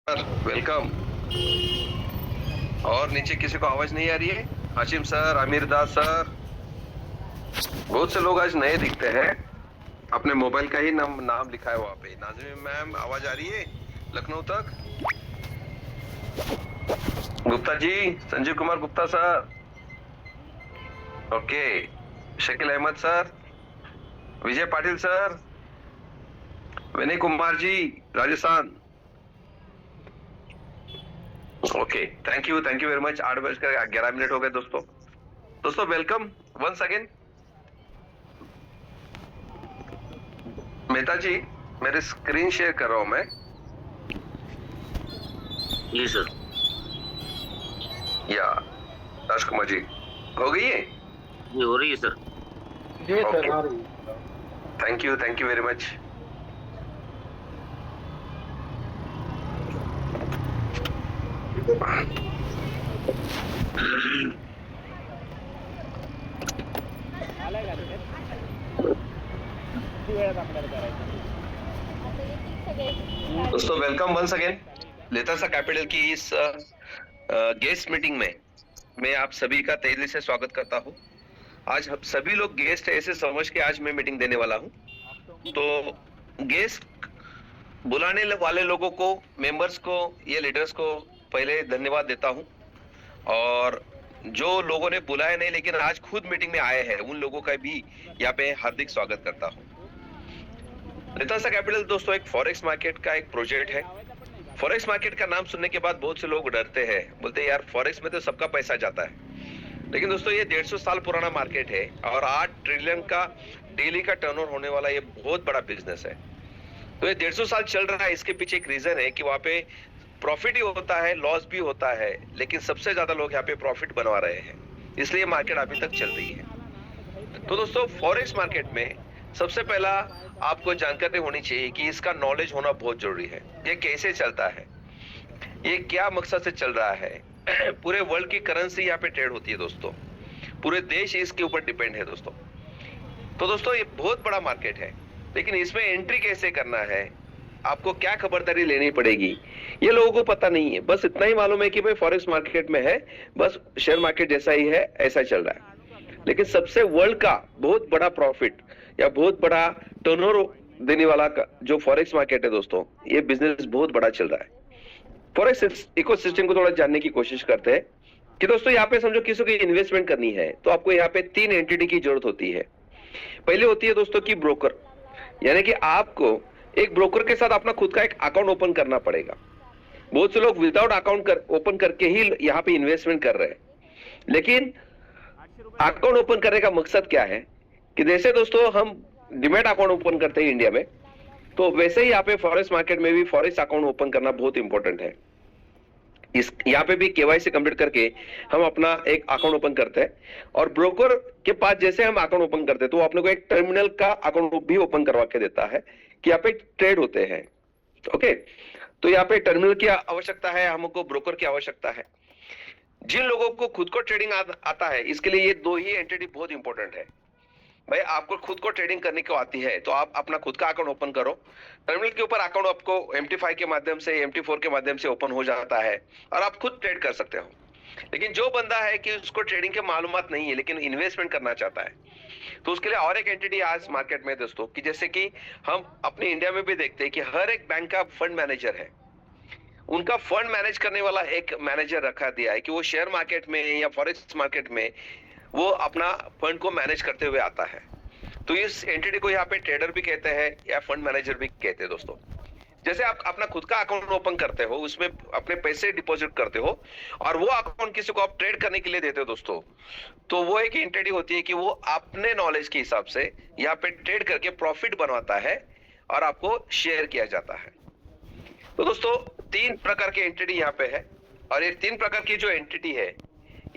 Welcome. और नीचे किसी को आवाज नहीं आ रही है? हाशिम सर, आमिर दास सर, बहुत से लोग आज नए दिखते हैं। अपने मोबाइल का ही नाम लिखा है वहाँ पे। नाज़मीन मैम, आवाज आ रही है लखनऊ तक? Gupta ji, Sanjeev Kumar Gupta sir, okay. Shakeel Ahmed sir, Vijay Patil sir, Vinay Kumar ji, Rajasthan, okay. Thank you very much. 8:11 हो गए दोस्तों welcome once again. Mehta ji, मेरे स्क्रीन शेयर कर रहा हूं मैं। जी सर। या राजकुमार जी, हो गई है? जी हो रही है सर। जी सर, आ रही है। Thank you very much. दोस्तों वेलकम वंस अगेन लेतासा कैपिटल की इस गेस्ट मीटिंग में मैं आप सभी का तहे दिल से स्वागत करता हूं। आज हम सभी लोग गेस्ट है ऐसे समझ के आज मैं मीटिंग देने वाला हूं। तो गेस्ट बुलाने वाले लोगों को, मेंबर्स को, ये लीडर्स को पहले धन्यवाद देता हूं। और जो लोगों ने बुलाया नहीं लेकिन आज खुद मीटिंग में आए हैं, उन लोगों का भी यहाँ पे हार्दिक स्वागत करता हूं। लेतासा कैपिटल दोस्तों एक फॉरेक्स मार्केट का एक प्रोजेक्ट है। फॉरेक्स मार्केट का नाम सुनने के बाद बहुत से लोग डरते हैं, बोलते हैं यार फॉरेक्स में तो सबका पैसा जाता है। लेकिन दोस्तों ये 150 साल पुराना मार्केट है और 8 ट्रिलियन का डेली का टर्नओवर होने वाला ये बहुत बड़ा बिजनेस है। तो ये 150 साल चल रहा है, इसके पीछे एक रीजन है कि वहां पे प्रॉफिट ही होता है, लॉस भी होता है, लेकिन सबसे ज्यादा लोग यहाँ पे प्रॉफिट बनवा रहे हैं, इसलिए मार्केट अभी तक चल रही है। तो दोस्तों फॉरेक्स मार्केट में सबसे पहला आपको जानकारी होनी चाहिए कि इसका नॉलेज होना बहुत जरूरी है। ये कैसे चलता है, ये क्या मकसद से चल रहा है। पूरे वर्ल्ड की करेंसी यहाँ पे ट्रेड होती है दोस्तों, पूरे देश इसके ऊपर डिपेंड है दोस्तों। तो दोस्तों ये बहुत बड़ा मार्केट है, लेकिन इसमें एंट्री कैसे करना है, आपको क्या खबरदारी लेनी पड़ेगी, ये लोगों को पता नहीं है। बस इतना ही मालूम है कि भाई फॉरेक्स मार्केट में है, बस शेयर मार्केट जैसा ही है, ऐसा चल रहा है। लेकिन सबसे वर्ल्ड का बहुत बड़ा प्रॉफिट या बहुत बड़ा टर्नओवर देने वाला जो फॉरेक्स मार्केट है दोस्तों, ये बिजनेस बहुत बड़ा चल रहा है। फॉरेक्स इकोसिस्टम को थोड़ा जानने की कोशिश करते हैं कि दोस्तों यहाँ पे समझो किसी को इन्वेस्टमेंट करनी है तो आपको यहाँ पे 3 एंटिटी की जरूरत होती है। पहले होती है दोस्तों की ब्रोकर, यानी कि आपको एक ब्रोकर के साथ अपना खुद का एक अकाउंट ओपन करना पड़ेगा। बहुत से लोग विदाउट अकाउंट ओपन करके ही यहाँ पे इन्वेस्टमेंट कर रहे हैं। लेकिन अकाउंट ओपन करने का मकसद क्या है कि जैसे दोस्तों हम डिमैट अकाउंट ओपन करते हैं इंडिया में, तो वैसे ही यहाँ पे फॉरेक्स मार्केट में भी फॉरेक्स अकाउंट ओपन करना बहुत इंपॉर्टेंट है। इस यहाँ पे भी केवाईसी कंप्लीट करके हम अपना एक अकाउंट ओपन करते हैं, और ब्रोकर के पास जैसे हम अकाउंट ओपन करते हैं तो वो अपने को एक टर्मिनल का अकाउंट भी ओपन करवा के देता है कि यहाँ पे ट्रेड होते हैं। ओके, तो यहाँ पे टर्मिनल की आवश्यकता है, हमको ब्रोकर की आवश्यकता है। जिन लोगों को खुद को ट्रेडिंग आता है, इसके लिए ये 2 ही एंटिटी बहुत इंपॉर्टेंट है। भाई आपको खुद को ट्रेडिंग करने को आती है तो आप अपना खुद का अकाउंट ओपन करो। टर्मिनल के ऊपर अकाउंट आपको MT5 के माध्यम से, MT4 के माध्यम से ओपन हो जाता है और आप खुद ट्रेड कर सकते हो। लेकिन जो बंदा है कि उसको ट्रेडिंग के मालूमात नहीं है लेकिन इन्वेस्टमेंट करना चाहता है, तो उसके लिए और एक एंटिटी आज मार्केट में दोस्तों, कि जैसे कि हम अपने इंडिया में भी देखते हैं कि हर एक बैंक का फंड मैनेजर है, उनका फंड मैनेज करने वाला एक मैनेजर रखा दिया है कि वो शेयर मार्केट में या फॉरेक्स मार्केट में वो अपना फंड को मैनेज करते हुए आता है। तो इस एंटिटी को यहाँ पे ट्रेडर भी कहते हैं या फंड मैनेजर भी कहते हैं दोस्तों। जैसे आप अपना खुद का अकाउंट ओपन करते हो, उसमें अपने पैसे डिपॉजिट करते हो और वो अकाउंट किसी को आप ट्रेड करने के लिए देते हो दोस्तों, तो वो एक एंटिटी होती है कि वो अपने नॉलेज के हिसाब से यहाँ पे ट्रेड करके प्रॉफिट बनवाता है और आपको शेयर किया जाता है। तो दोस्तों 3 प्रकार के एंटिटी यहाँ पे है, और ये 3 प्रकार की जो एंटिटी है,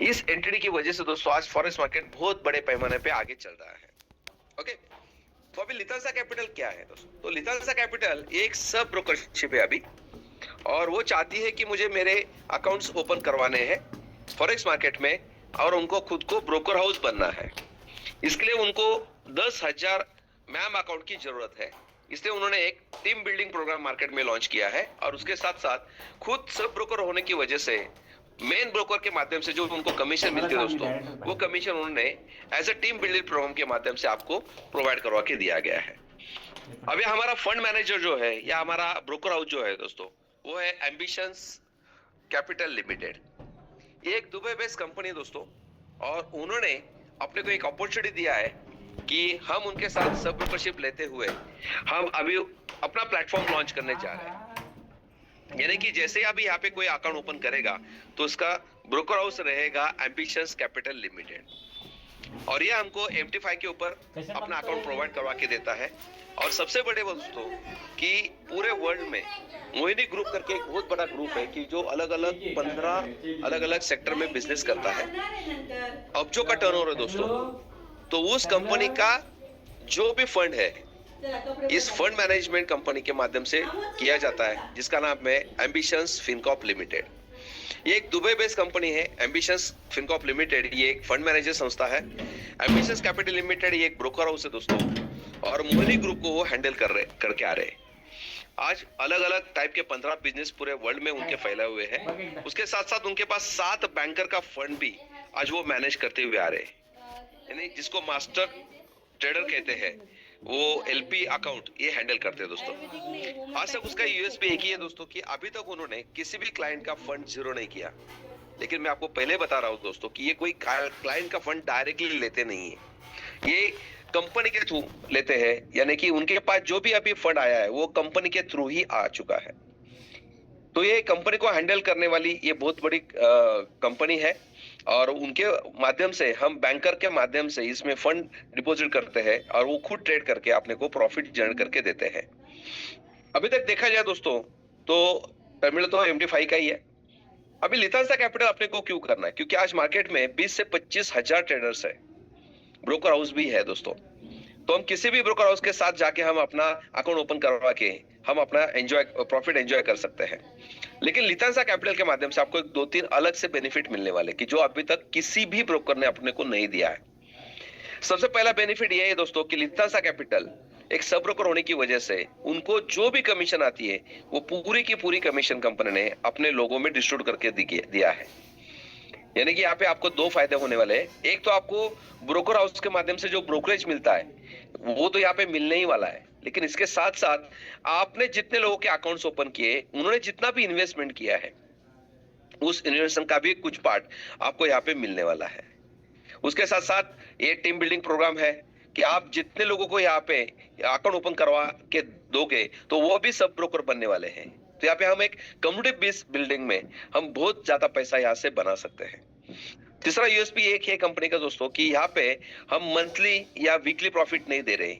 इस एंटिटी की वजह से दोस्तों आज फॉरेक्स मार्केट बहुत बड़े पैमाने पे आगे चल रहा है। ओके, तो अभी लितासा कैपिटल क्या है दोस्तों? तो लितासा कैपिटल एक सब ब्रोकरशिप है अभी, और वो चाहती है कि मुझे मेरे अकाउंट्स ओपन करवाने हैं फॉरेक्स मार्केट में और उनको खुद को ब्रोकर हाउस बनना है। इसके लिए उनको 10,000 मैम अकाउंट की जरूरत है, इसलिए उन्होंने एक टीम बिल्डिंग प्रोग्राम मार्केट में लॉन्च किया है और उसके साथ साथ खुद सब ब्रोकर होने की वजह से मेन ब्रोकर के माध्यम से जो उनको कमीशन मिलती है दोस्तों, वो कमीशन उन्होंने as a team building programme के माध्यम से आपको प्रोवाइड करवा के दिया गया है। अभी हमारा फंड मैनेजर जो है या हमारा ब्रोकर हाउस जो है दोस्तों, वो है एम्बिशंस कैपिटल लिमिटेड। ये एक दुबई बेस्ड कंपनी है दोस्तों, और उन्होंने अपने को एक अपॉर्चुनिटी दिया है कि हम उनके साथ सब ब्रोकरशिप लेते हुए हम अभी अपना प्लेटफॉर्म लॉन्च करने जा रहे हैं। यानी कि जैसे अभी यहाँ पे कोई अकाउंट ओपन करेगा तो उसका ब्रोकर हाउस रहेगा एम्बिशंस कैपिटल लिमिटेड, और ये हमको MT5 के ऊपर अपना अकाउंट प्रोवाइड करवा के देता है। और सबसे बड़े दोस्तों कि पूरे वर्ल्ड में मोहिनी ग्रुप करके एक बहुत बड़ा ग्रुप है कि जो अलग अलग 15 अलग अलग सेक्टर में बिजनेस करता है, अब्जों का टर्नओवर है दोस्तों। तो उस कंपनी का जो भी फंड है इस फंड मैनेजमेंट कंपनी के माध्यम से किया जाता है, जिसका नाम है एम्बिशंस फिनकॉर्प लिमिटेड। ये एक दुबई बेस्ड कंपनी है। एम्बिशंस फिनकॉर्प लिमिटेड ये एक फंड मैनेजर संस्था है। एम्बिशंस कैपिटल लिमिटेड ये एक ब्रोकर हाउस है दोस्तों, और मोहिनी ग्रुप को वो हैंडल करके आ रहे हैं। आज अलग अलग टाइप के 15 बिजनेस पूरे वर्ल्ड में उनके फैले हुए हैं। उसके साथ साथ उनके पास 7 बैंकर का फंड भी आज वो मैनेज करते हुए आ रहे हैं, यानी जिसको मास्टर ट्रेडर कहते हैं, वो LP अकाउंट ये हैंडल करते हैं दोस्तों। आज तक उसका यूएसपी एक ही है दोस्तों कि अभी तक उन्होंने किसी भी क्लाइंट का फंड जीरो नहीं किया। लेकिन मैं आपको पहले बता रहा हूं दोस्तों कि ये कोई क्लाइंट का फंड डायरेक्टली लेते नहीं है, ये कंपनी के थ्रू लेते हैं। यानी कि उनके पास जो भी अभी फंड आया है वो कंपनी के थ्रू ही आ चुका है। तो ये कंपनी को हैंडल करने वाली ये बहुत बड़ी कंपनी है, और उनके माध्यम से हम बैंकर के माध्यम से इसमें फंड डिपॉजिट करते हैं और वो खुद ट्रेड करके अपने को प्रॉफिट जनरेट करके देते हैं। अभी तक देखा जाए दोस्तों तो टर्मिनल तो MT5 का ही है। अभी लितांसा कैपिटल अपने को क्यों करना है, क्योंकि आज मार्केट में 20 से 25 हजार ट्रेडर्स है, ब्रोकर हाउस भी है दोस्तों। तो हम किसी भी ब्रोकर हाउस के साथ जाके हम अपना अकाउंट ओपन करवा के हम अपना प्रॉफिट एंजॉय कर सकते हैं। लेकिन लितांसा कैपिटल के माध्यम से आपको 2-3 अलग से बेनिफिट मिलने वाले कि जो अभी तक किसी भी ब्रोकर ने अपने को नहीं दिया है। सबसे पहला बेनिफिट यह है दोस्तों कि लितांसा कैपिटल एक सब ब्रोकर होने की वजह से उनको जो भी कमीशन आती है वो पूरी की पूरी कमीशन कंपनी ने अपने लोगों में डिस्ट्रीब्यूट करके दिया है। यानी कि यहाँ पे आपको 2 फायदे होने वाले हैं। एक तो आपको ब्रोकर हाउस के माध्यम से जो ब्रोकरेज मिलता है वो तो यहाँ पे मिलने ही वाला है, लेकिन इसके साथ साथ आपने जितने लोगों के अकाउंट्स ओपन किए, उन्होंने जितना भी इन्वेस्टमेंट किया है उस इन्वेस्टमेंट का भी कुछ पार्ट आपको यहाँ पे मिलने वाला है। उसके साथ साथ ये टीम बिल्डिंग प्रोग्राम है कि आप जितने लोगों को यहाँ पे अकाउंट ओपन करवा के दोगे तो वो भी सब ब्रोकर बनने वाले हैं। तो यहाँ पे हम एक कम्युनिटी बेस्ड बिल्डिंग में हम बहुत ज्यादा पैसा यहाँ से बना सकते हैं। तीसरा यूएसपी एक है कंपनी का दोस्तों कि यहाँ पे हम मंथली या वीकली प्रॉफिट नहीं दे रहे।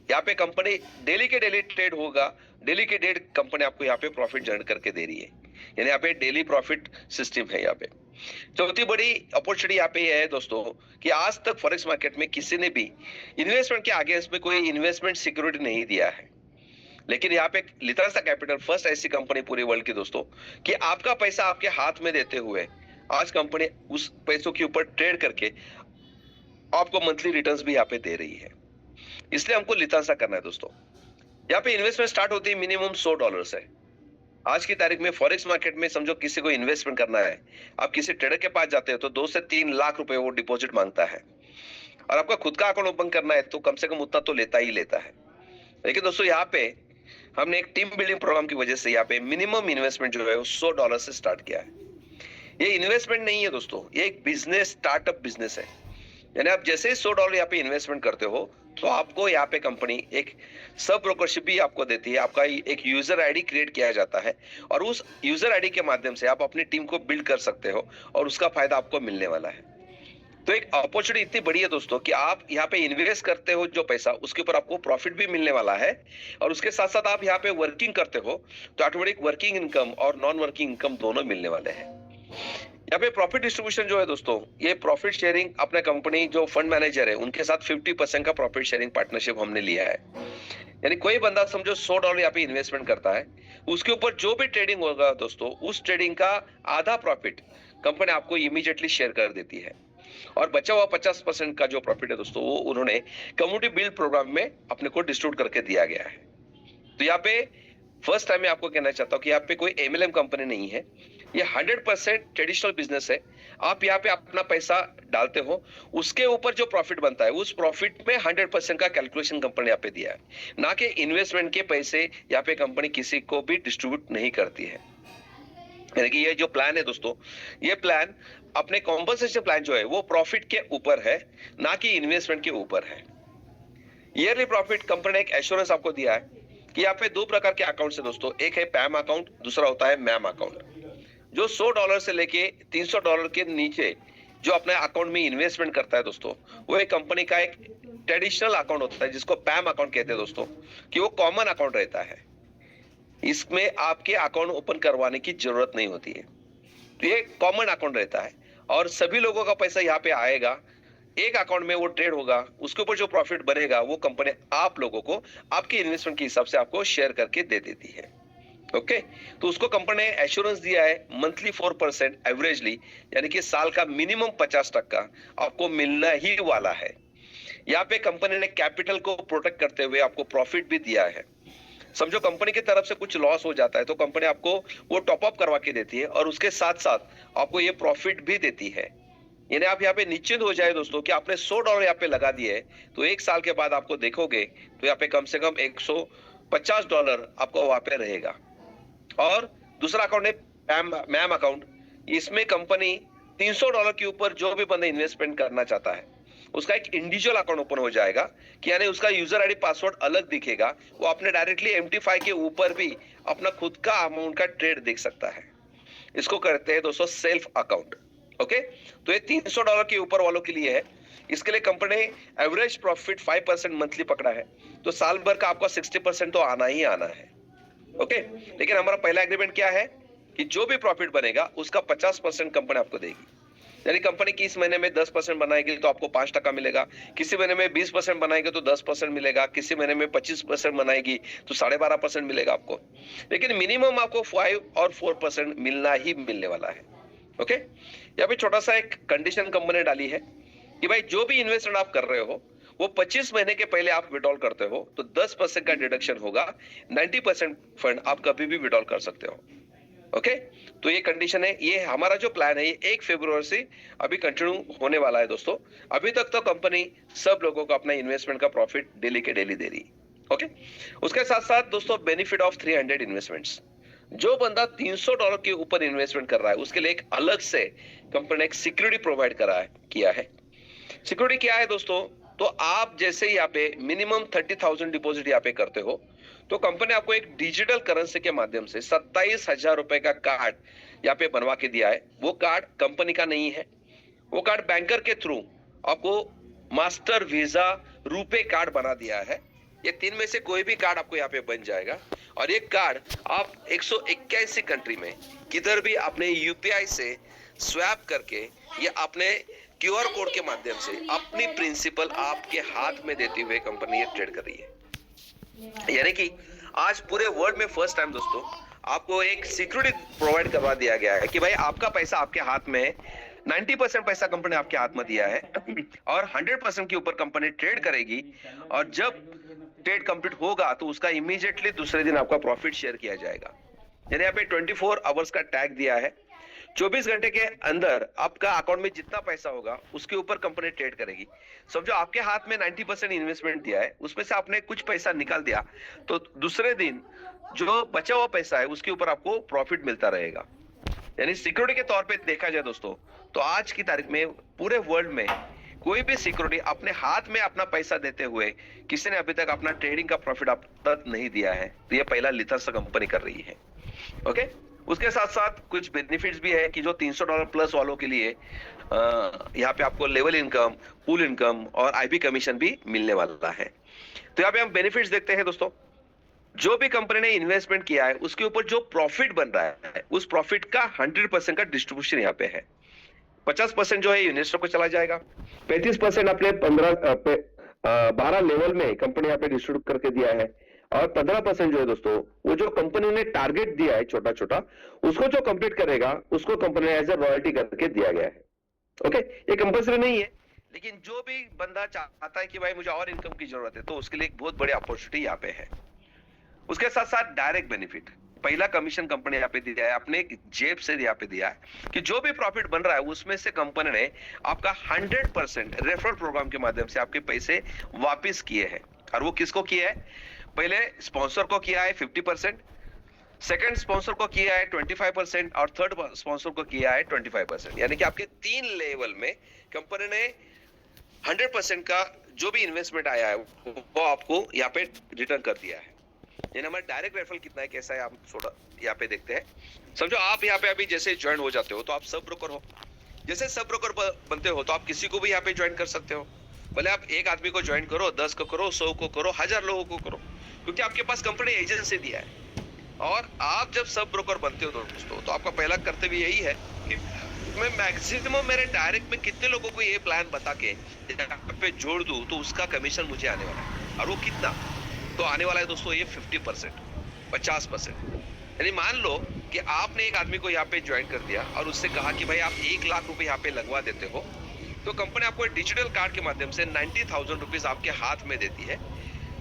यहाँ पे कंपनी डेली के डेली ट्रेड होगा, डेली के डेली कंपनी आपको यहाँ पे प्रॉफिट जनरेट करके दे रही है, यानी यहाँ पे डेली प्रॉफिट सिस्टम है। यहाँ पे चौथी बड़ी अपॉर्चुनिटी यहाँ पे है दोस्तों कि आज तक फॉरेक्स मार्केट में किसी ने भी इन्वेस्टमेंट के आगे इसमें कोई इन्वेस्टमेंट सिक्योरिटी नहीं दिया है। लेकिन यहाँ पे लितांसा कैपिटल फर्स्ट ऐसी कंपनी पूरे वर्ल्ड की दोस्तों कि आपका पैसा आपके हाथ में देते हुए आज कंपनी उस पैसों के ऊपर ट्रेड करके आपको मंथली रिटर्न्स भी यहाँ पे दे रही है। इसलिए हमको लितांसा करना है दोस्तों। यहाँ पे इन्वेस्टमेंट स्टार्ट होती है मिनिमम $100 है। आज की तारीख में फॉरेक्स मार्केट में समझो किसी को इन्वेस्टमेंट करना है, आप किसी ट्रेडर के पास जाते हो तो 2 से 3 लाख रुपए वो डिपॉजिट मांगता है, और आपका खुद का अकाउंट ओपन करना है तो कम से कम उतना तो लेता ही लेता है। लेकिन दोस्तों यहाँ पे हमने एक टीम बिल्डिंग प्रोग्राम की वजह से यहाँ पे मिनिमम इन्वेस्टमेंट जो है वो $100 से स्टार्ट किया है। ये इन्वेस्टमेंट नहीं है दोस्तों, ये एक बिजनेस स्टार्टअप बिजनेस है। यानी आप जैसे ही $100 यहाँ पे इन्वेस्टमेंट करते हो तो आपको यहाँ पे कंपनी एक सब ब्रोकरशिप भी आपको देती है। आपका एक यूजर आईडी क्रिएट किया जाता है और उस यूजर आईडी के माध्यम से आप अपनी टीम को बिल्ड कर सकते हो और उसका फायदा आपको मिलने वाला है। तो एक अपॉर्चुनिटी इतनी बड़ी है दोस्तों कि आप यहाँ पे इन्वेस्ट करते हो जो पैसा, उसके ऊपर आपको प्रॉफिट भी मिलने वाला है, और उसके साथ साथ आप यहाँ पे वर्किंग करते हो तो ऑटोमेटिक वर्किंग इनकम और नॉन वर्किंग इनकम दोनों मिलने वाले हैं। यहाँ पे प्रॉफिट डिस्ट्रीब्यूशन जो है दोस्तों, ये प्रॉफिट शेयरिंग अपने कंपनी जो फंड मैनेजर है उनके साथ 50% का प्रॉफिट शेयरिंग पार्टनरशिप हमने लिया है। यानी कोई बंदा समझो $100 यहाँ पे इन्वेस्टमेंट करता है, उसके ऊपर जो भी ट्रेडिंग होगा दोस्तों, उस ट्रेडिंग का आधा प्रॉफिट कंपनी आपको इमीडिएटली शेयर कर देती है, और बचा हुआ 50% का जो प्रॉफिट है दोस्तों वो उन्होंने कम्युनिटी बिल्ड प्रोग्राम में अपने को डिस्ट्रीब्यूट करके दिया गया है। तो यहाँ पे फर्स्ट टाइम मैं आपको कहना चाहता हूँ कि यहाँ पे कोई MLM कंपनी नहीं है, ये 100% ट्रेडिशनल बिजनेस है। आप यहाँ पे अपना पैसा डालते हो, उसके ऊपर जो प्रॉफिट बनता है उस प्रॉफिट में 100% का कैलकुलेशन कंपनी यहाँ पे दिया है, ना कि इन्वेस्टमेंट के पैसे यहाँ पे कंपनी किसी को भी डिस्ट्रीब्यूट नहीं करती है। यानी कि ये जो प्लान है दोस्तों, ये प्लान अपने कॉम्पनसेशन प्लान जो है वो प्रॉफिट के ऊपर है, ना कि इन्वेस्टमेंट के ऊपर है। ईयरली प्रॉफिट कंपनी ने एक एश्योरेंस आपको दिया है कि यहाँ पे दो प्रकार के अकाउंट है दोस्तों, एक है पैम अकाउंट, दूसरा होता है मैम अकाउंट। जो $100 से लेके $300 के नीचे जो अपने अकाउंट में इन्वेस्टमेंट करता है दोस्तों, वो एक कंपनी का एक ट्रेडिशनल अकाउंट होता है जिसको पैम अकाउंट कहते हैं दोस्तों, कि वो कॉमन अकाउंट रहता है। इसमें आपके अकाउंट ओपन करवाने की जरूरत नहीं होती है, तो ये कॉमन अकाउंट रहता है और सभी लोगों का पैसा यहाँ पे आएगा, एक अकाउंट में वो ट्रेड होगा, उसके ऊपर जो प्रॉफिट बनेगा वो कंपनी आप लोगों को आपके इन्वेस्टमेंट के हिसाब से आपको शेयर करके दे देती है। ओके, तो उसको कंपनी ने एश्योरेंस दिया है मंथली 4% एवरेजली, यानी कि साल का मिनिमम 50% आपको मिलना ही वाला है। यहाँ पे कंपनी ने कैपिटल को प्रोटेक्ट करते हुए आपको प्रॉफिट भी दिया है। समझो कंपनी की तरफ से कुछ लॉस हो जाता है तो कंपनी आपको वो टॉप अप करवा के देती है और उसके साथ साथ आपको ये प्रॉफिट भी देती है। यानी आप यहाँ पे निश्चिंत हो जाए दोस्तों कि आपने $100 यहाँ पे लगा दिए तो एक साल के बाद आपको देखोगे तो यहाँ पे कम से कम $150 आपको वहां पे रहेगा। और दूसरा अकाउंट है मैम अकाउंट, इसमें कंपनी $300 के ऊपर जो भी बंदा इन्वेस्टमेंट करना चाहता है उसका एक इंडिविजुअल अकाउंट ओपन हो जाएगा, कि यानी उसका यूजर आईडी पासवर्ड अलग दिखेगा, वो अपने डायरेक्टली MT5 के ऊपर भी अपना खुद का अमाउंट का ट्रेड देख सकता है। इसको करते हैं दोस्तों सेल्फ अकाउंट। ओके, तो ये $300 के ऊपर वालों के लिए है। इसके लिए कंपनी ने एवरेज प्रॉफिट 5% मंथली पकड़ा है, तो साल भर का आपका 60% तो आना ही आना है। ओके, लेकिन हमारा पहला एग्रीमेंट क्या है कि जो भी प्रॉफिट बनेगा उसका 50% कंपनी आपको देगी। यानी कंपनी की इस महीने में 10% बनाएगी तो आपको 5% मिलेगा, किसी महीने में 20% बनाएगी तो 10% मिलेगा, किसी महीने में 25% बनाएगी तो 12.5% मिलेगा आपको, लेकिन मिनिमम आपको 5 और 4% मिलना ही मिलने वाला है। ओके, यहाँ पे छोटा सा एक कंडीशन कंपनी ने डाली है कि भाई जो भी इन्वेस्टमेंट आप कर रहे हो वो 25 महीने के पहले आप विड्रॉल करते हो तो 10% का डिडक्शन होगा, 90% फंड आप कभी भी विड्रॉल कर सकते हो। ओके, तो ये कंडीशन है। ये हमारा जो प्लान है ये 1 फरवरी से अभी कंटिन्यू होने वाला है दोस्तों। अभी तक तो कंपनी सब लोगों को अपना इन्वेस्टमेंट का प्रॉफिट डेली के डेली दे रही है। ओके, उसके साथ साथ दोस्तों बेनिफिट ऑफ 300 इन्वेस्टमेंट्स, जो बंदा $300 के ऊपर इन्वेस्टमेंट कर रहा है उसके लिए एक अलग से कंपनी ने एक सिक्योरिटी प्रोवाइड किया है। सिक्योरिटी क्या है दोस्तों, तो आप जैसे यहाँ पे मिनिमम 30,000 डिपॉजिट यहाँ पे करते हो तो कंपनी आपको एक डिजिटल करेंसी के माध्यम से 27,000 रुपए का कार्ड यहाँ पे बनवा के दिया है। वो कार्ड कंपनी का नहीं है, वो कार्ड बैंकर के थ्रू आपको मास्टर वीजा रुपे कार्ड बना दिया है। ये 3 में से कोई भी कार्ड आपको यहाँ पे बन जाएगा और ये कार्ड आप 181 कंट्री में किधर भी अपने UPI से स्वैप करके या अपने QR कोड के माध्यम से अपनी प्रिंसिपल आपके हाथ में देते हुए कंपनी ये ट्रेड कर रही है। यानी कि आज पूरे वर्ल्ड में फर्स्ट टाइम दोस्तों आपको एक सिक्योरिटी प्रोवाइड करवा दिया गया है कि भाई आपका पैसा आपके हाथ में है, 90% पैसा कंपनी आपके हाथ में दिया है और 100% के ऊपर कंपनी ट्रेड करेगी और जब ट्रेड कंप्लीट होगा तो उसका इमीडिएटली दूसरे दिन आपका प्रॉफिट शेयर किया जाएगा। यानी यहाँ पे 24 आवर्स का टैग दिया है, 24 घंटे के अंदर आपका अकाउंट में जितना पैसा होगा उसके ऊपर कंपनी ट्रेड करेगी। समझो आपके हाथ में 90% इन्वेस्टमेंट दिया है, उसमें से आपने कुछ पैसा निकाल दिया तो दूसरे दिन जो बचा हुआ पैसा है उसके ऊपर आपको प्रॉफिट मिलता रहेगा। यानी सिक्योरिटी के तौर पे देखा जाए दोस्तों तो आज की तारीख में पूरे वर्ल्ड में कोई भी सिक्योरिटी अपने हाथ में अपना पैसा देते हुए किसी ने अभी तक अपना ट्रेडिंग का प्रॉफिट अब तक नहीं दिया है, तो ये पहला लिथस कंपनी कर रही है। ओके, उसके साथ साथ कुछ बेनिफिट्स भी है कि जो $300 प्लस वालों के लिए यहाँ पे आपको लेवल इनकम, पूल इनकम और IB कमीशन भी मिलने वाला है। तो यहाँ पे हम बेनिफिट्स देखते हैं दोस्तों। जो भी कंपनी ने इन्वेस्टमेंट किया है उसके ऊपर जो प्रॉफिट बन रहा है उस प्रॉफिट का 100% का डिस्ट्रीब्यूशन यहाँ पे है। 50% जो है इन्वेस्टर को चला जाएगा, 35% अपने 12 लेवल में कंपनी यहाँ पे डिस्ट्रीब्यूट करके दिया है और 15% जो है दोस्तों वो जो कंपनी ने टारगेट दिया है छोटा छोटा उसको जो कंप्लीट करेगा उसको कंपनी ने एज ए रॉयल्टी करके दिया गया है। ओके, ये कंपल्सरी नहीं है, लेकिन जो भी बंदा चाहता है कि भाई मुझे और इनकम की जरूरत है तो उसके लिए एक बहुत बड़ी अपॉर्चुनिटी यहाँ पे है। उसके साथ साथ डायरेक्ट बेनिफिट, पहला कमीशन कंपनी यहाँ पे दिया है, अपने जेब से यहाँ पे दिया है कि जो भी प्रॉफिट बन रहा है उसमें से कंपनी ने आपका 100% रेफरल प्रोग्राम के माध्यम से आपके पैसे वापस किए हैं। और वो किसको किया है? पहले स्पॉन्सर को किया है 50%, सेकंड स्पॉन्सर को किया है 25% और थर्ड स्पॉन्सर को किया है 25%। यानी कि आपके 3 लेवल में कंपनी ने 100% का जो भी इन्वेस्टमेंट आया है वो आपको यहाँ पे रिटर्न कर दिया है। यानी हमारा डायरेक्ट रेफरल कितना है, कैसा है, आप थोड़ा यहाँ पे देखते हैं। समझो आप यहाँ पे अभी जैसे ज्वाइन हो जाते हो तो आप सब ब्रोकर हो, जैसे सब ब्रोकर बनते हो तो आप किसी को भी यहाँ पे ज्वाइन कर सकते हो। भले आप एक आदमी को ज्वाइन करो, 10 को करो, 100 को करो, 1000 लोगों को करो, क्योंकि आपके पास कंपनी एजेंसी दिया है। और आप जब सब ब्रोकर बनते हो दोस्तों तो आपका पहला कर्तव्य यही है कि मैं मैक्सिमम मेरे डायरेक्ट में कितने लोगों को ये प्लान बता के यहाँ पे जोड़ दूं तो उसका कमीशन मुझे आने वाला है। और वो कितना तो आने वाला है दोस्तों, ये 50%, 50%। यानी मान लो कि आपने एक आदमी को यहाँ पे ज्वाइन कर दिया और उससे कहा कि भाई आप 1 लाख रुपए यहाँ पे लगवा देते हो, तो कंपनी आपको डिजिटल कार्ड के माध्यम से 90,000 रुपीज आपके हाथ में देती है।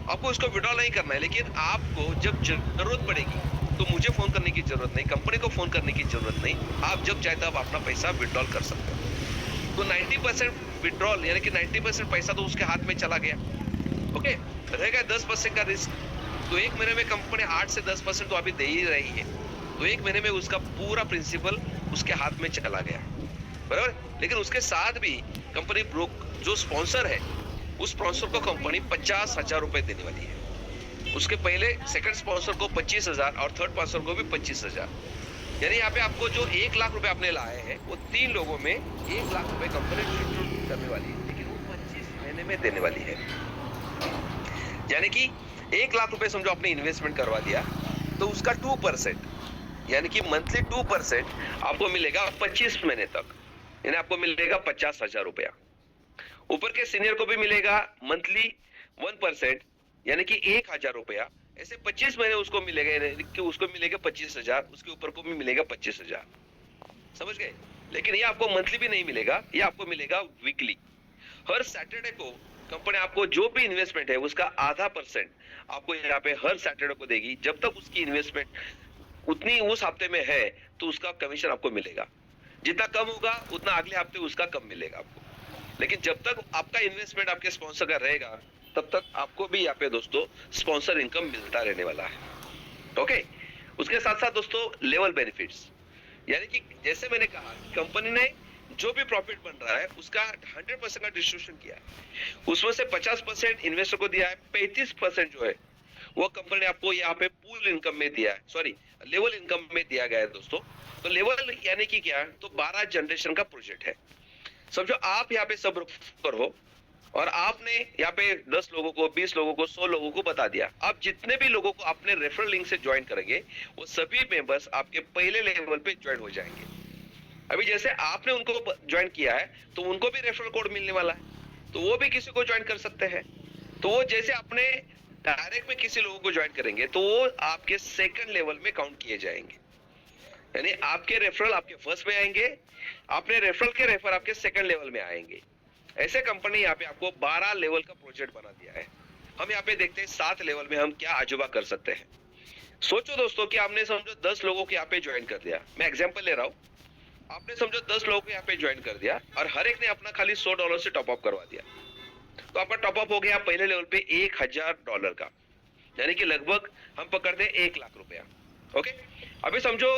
आपको इसको विड्रॉ नहीं करना है, लेकिन आपको जब जरूरत पड़ेगी तो मुझे फोन करने की जरूरत नहीं, कंपनी को फोन करने की जरूरत नहीं, आप जब चाहे तब अपना पैसा विड्रॉल कर सकते हो। तो 90% विड्रॉल यानी कि 90% पैसा तो उसके हाथ में चला गया। ओके, रहेगा 10% का रिस्क। तो एक महीने में कंपनी 8 से 10% तो अभी दे ही रही है, तो एक महीने में उसका पूरा प्रिंसिपल उसके हाथ में चला गया, बराबर। लेकिन उसके साथ भी कंपनी जो स्पॉन्सर है उस स्पॉन्सर को कंपनी 50,000 रुपए देने वाली है। उसके पहले सेकंड स्पॉन्सर को 25,000 और थर्ड स्पॉन्सर को भी 25,000। यानी यहाँ पे आपको जो 1 लाख रुपए आपने लाए हैं वो 3 लोगों में 1 लाख रुपए कंपनी डिस्ट्रीब्यूट करने वाली है, लेकिन वो 25 महीने में देने वाली है। यानी कि 1 लाख रुपए समझो आपने इन्वेस्टमेंट करवा दिया तो उसका 2% यानी कि मंथली 2% आपको मिलेगा 25 महीने तक, यानी आपको मिलेगा 50,000 रुपया। ऊपर के सीनियर को भी मिलेगा मंथली 1% यानी कि 1,000 रुपया। ऐसे 25 महीने उसको मिलेगा, यानी कि उसको मिलेगा 25,000, उसके ऊपर को भी मिलेगा 25,000। समझ गए? लेकिन ये आपको मंथली भी नहीं मिलेगा, ये आपको मिलेगा वीकली। हर सैटरडे को कंपनी आपको जो भी इन्वेस्टमेंट है उसका आधा % आपको यहाँ पे हर सैटरडे को देगी। जब तक उसकी इन्वेस्टमेंट उतनी उस हफ्ते में है तो उसका कमीशन आपको मिलेगा। जितना कम होगा उतना अगले हफ्ते उसका कम मिलेगा आपको। लेकिन जब तक आपका इन्वेस्टमेंट आपके स्पॉन्सर का रहेगा तब तक आपको भी यहाँ पे दोस्तों स्पॉन्सर इनकम मिलता रहने वाला है। ओके, उसके साथ साथ दोस्तों लेवल बेनिफिट्स, यानी कि जैसे मैंने कहा कंपनी ने जो भी प्रॉफिट बन रहा है उसका 100% का डिस्ट्रीब्यूशन किया है। उसमें से 50% इन्वेस्टर को दिया है, 35% जो है वो कंपनी ने आपको यहाँ पे पूल इनकम में दिया है, सॉरी लेवल इनकम में दिया गया है दोस्तों। तो लेवल यानी कि क्या, तो 12 जनरेशन का प्रोजेक्ट है। समझो आप यहाँ पे सब ब्रोकर हो और आपने यहाँ पे 10 लोगों को, 20 लोगों को, 100 लोगों को बता दिया। आप जितने भी लोगों को अपने रेफरल लिंक से ज्वाइन करेंगे वो सभी मेंबर्स आपके पहले लेवल पे ज्वाइन हो जाएंगे। अभी जैसे आपने उनको ज्वाइन किया है तो उनको भी रेफरल कोड मिलने वाला है, तो वो भी किसी को ज्वाइन कर सकते हैं। तो वो जैसे अपने डायरेक्ट में किसी लोगों को ज्वाइन करेंगे तो वो आपके सेकंड लेवल में काउंट किए जाएंगे। यानी आपके रेफरल आपके फर्स्ट में आएंगे, अपने रेफरल के रेफर आपके सेकंड लेवल में आएंगे। ऐसे कंपनी यहाँ पे आपको 12 लेवल का प्रोजेक्ट बना दिया है। हम यहाँ पे देखते हैं 7 लेवल में हम क्या अजूबा कर सकते हैं। सोचो दोस्तों कि आपने समझो 10 लोगों को यहाँ पे ज्वाइन कर दिया, मैं एग्जांपल ले रहा हूँ। आपने समझो 10 लोगों को यहाँ पे ज्वाइन कर दिया और हर एक ने अपना खाली $100 से टॉप अप करवा दिया, तो आपका टॉप अप हो गया पहले लेवल पे $1,000 का, यानी कि लगभग हम पकड़ते हैं 1 लाख रुपया। ओके, अभी समझो